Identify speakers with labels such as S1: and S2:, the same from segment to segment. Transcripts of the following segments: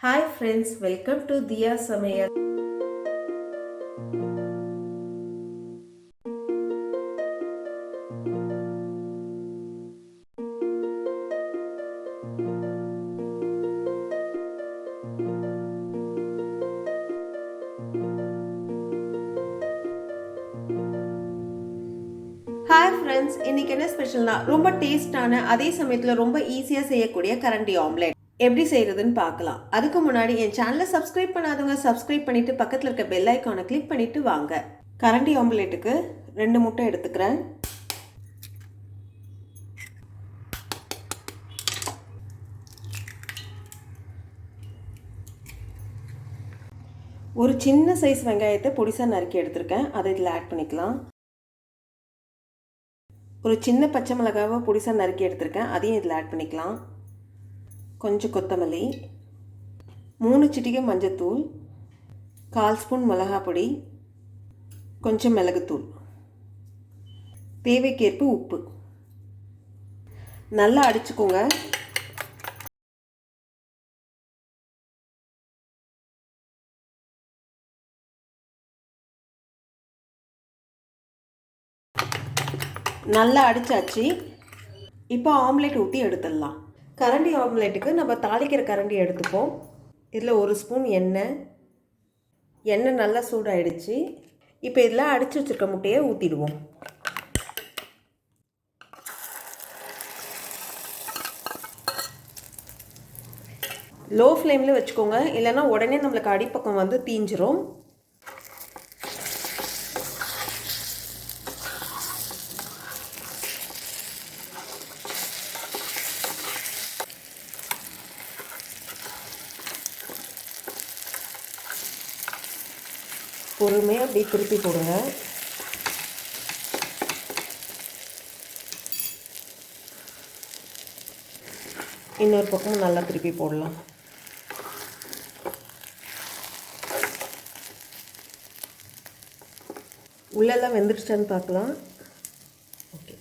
S1: Hi friends, welcome to Diya Samayal. Hi friends, இன்னைக்கு என்ன ஸ்பெஷல்னா ரொம்ப டேஸ்டான அதே சமயத்தில் ரொம்ப ஈஸியாக செய்யக்கூடிய கரண்டி ஆம்லெட் எப்படி செய்யறதுன்னு பார்க்கலாம். அதுக்கு முன்னாடி என் சேனலை சப்ஸ்கிரைப் பண்ணாதவங்க சப்ஸ்கிரைப் பண்ணிட்டு பக்கத்தில் இருக்க பெல் ஐக்கானை கிளிக் பண்ணிட்டு வாங்க. கரண்டி ஆம்லெட்டுக்கு 2 முட்டை எடுத்துக்கிறேன். ஒரு சின்ன சைஸ் வெங்காயத்தை பொடிசாக நறுக்கி எடுத்திருக்கேன், அதை இதில் ஆட் பண்ணிக்கலாம். ஒரு சின்ன பச்சை மிளகாவை பொடிசாக நறுக்கி எடுத்திருக்கேன், அதையும் இதில் ஆட் பண்ணிக்கலாம். கொஞ்சம் கொத்தமல்லி, 3 சிட்டிகை மஞ்சத்தூள், 1/4 ஸ்பூன் மிளகாய் பொடி, கொஞ்சம் மிளகுத்தூள், தேவைக்கேற்ப உப்பு. நல்லா அடிச்சுக்கோங்க. நல்லா அடிச்சாச்சு. இப்போ ஆம்லெட் ஊற்றி எடுத்துடலாம். கரண்டி ஆம்லெட்டுக்கு நம்ம தாளிக்கிற கரண்டி எடுத்துப்போம். இதில் 1 ஸ்பூன் எண்ணெய் நல்லா சூடாயிடுச்சு. இப்போ இதில் அடித்து வச்சுருக்க முட்டையை ஊற்றிடுவோம். லோ ஃப்ளேமில் வச்சுக்கோங்க, இல்லைன்னா உடனே நம்மளுக்கு அடிப்பக்கம் வந்து தீஞ்சிரும். பொறுமையாக அப்படி திருப்பி போடுங்க. இன்னொரு பக்கமும் நல்லா திருப்பி போடலாம். உள்ளெல்லாம் வெந்துடுச்சான்னு பார்க்கலாம். ஓகே,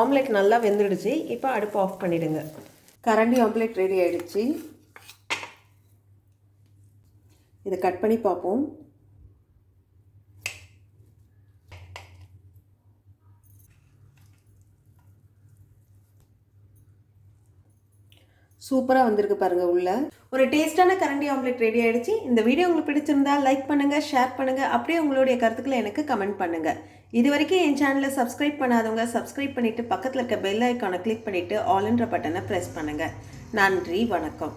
S1: ஆம்லெட் நல்லா வெந்துடுச்சு. இப்போ அடுப்பு ஆஃப் பண்ணிவிடுங்க. கரண்டி ஆம்லெட் ரெடி ஆகிடுச்சு. இதை கட் பண்ணி பார்ப்போம். சூப்பராக வந்திருக்கு பாருங்கள். உள்ள ஒரு டேஸ்டான கரண்டி ஆம்லெட் ரெடி ஆகிடுச்சு. இந்த வீடியோ உங்களுக்கு பிடிச்சிருந்தா லைக் பண்ணுங்கள், ஷேர் பண்ணுங்கள், அப்படியே உங்களுடைய கருத்துக்களை எனக்கு கமெண்ட் பண்ணுங்கள். இது வரைக்கும் என் சேனலை சப்ஸ்கிரைப் பண்ணாதவங்க சப்ஸ்கிரைப் பண்ணிவிட்டு பக்கத்தில் இருக்க பெல் ஐக்கானை கிளிக் பண்ணிவிட்டு ஆல்ன்ற பட்டனை ப்ரெஸ் பண்ணுங்கள். நன்றி, வணக்கம்.